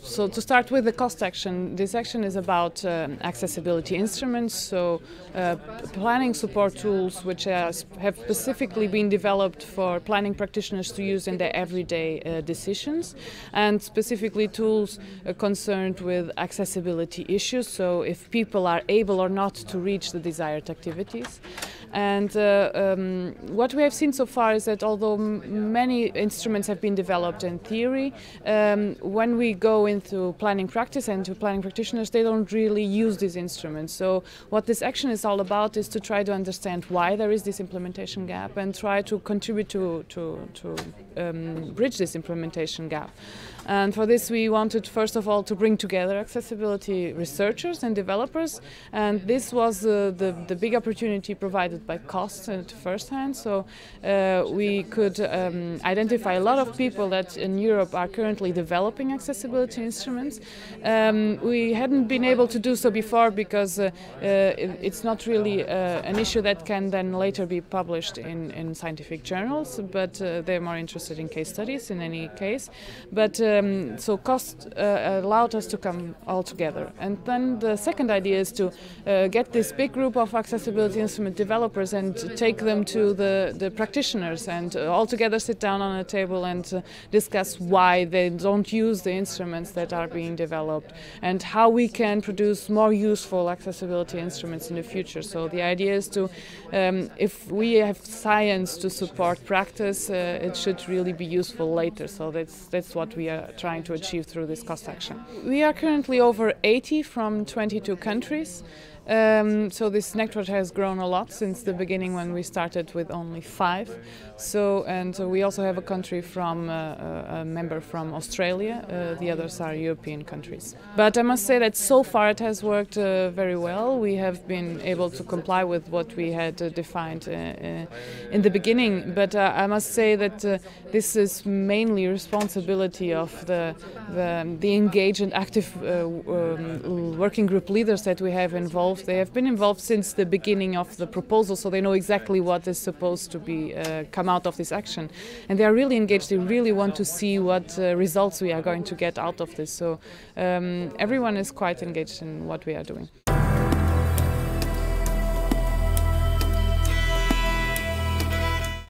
So to start with the cost action, this action is about accessibility instruments, so planning support tools which have specifically been developed for planning practitioners to use in their everyday decisions, and specifically tools concerned with accessibility issues, so if people are able or not to reach the desired activities. And what we have seen so far is that although many instruments have been developed in theory, when we go into planning practice and to planning practitioners, they don't really use these instruments. So what this action is all about is to try to understand why there is this implementation gap and try to contribute to bridge this implementation gap. And for this we wanted first of all to bring together accessibility researchers and developers, and this was the big opportunity provided by cost at first hand. So we could identify a lot of people that in Europe are currently developing accessibility instruments. We hadn't been able to do so before because it's not really an issue that can then later be published in scientific journals, but they're more interested in case studies in any case. But so cost allowed us to come all together. And then the second idea is to get this big group of accessibility instrument developers and take them to the practitioners and all together sit down on a table and discuss why they don't use the instruments that are being developed and how we can produce more useful accessibility instruments in the future. So the idea is to, if we have science to support practice, it should really be useful later. So that's what we are trying to achieve through this cost action. We are currently over 80 from 22 countries. So this network has grown a lot since the beginning when we started with only 5. So we also have a country from a member from Australia. The others are European countries. But I must say that so far it has worked very well. We have been able to comply with what we had defined in the beginning. But I must say that this is mainly responsibility of the engaged and active working group leaders that we have involved. They have been involved since the beginning of the proposal, so they know exactly what is supposed to be come out of this action. And they are really engaged. They really want to see what results we are going to get out of this. So everyone is quite engaged in what we are doing.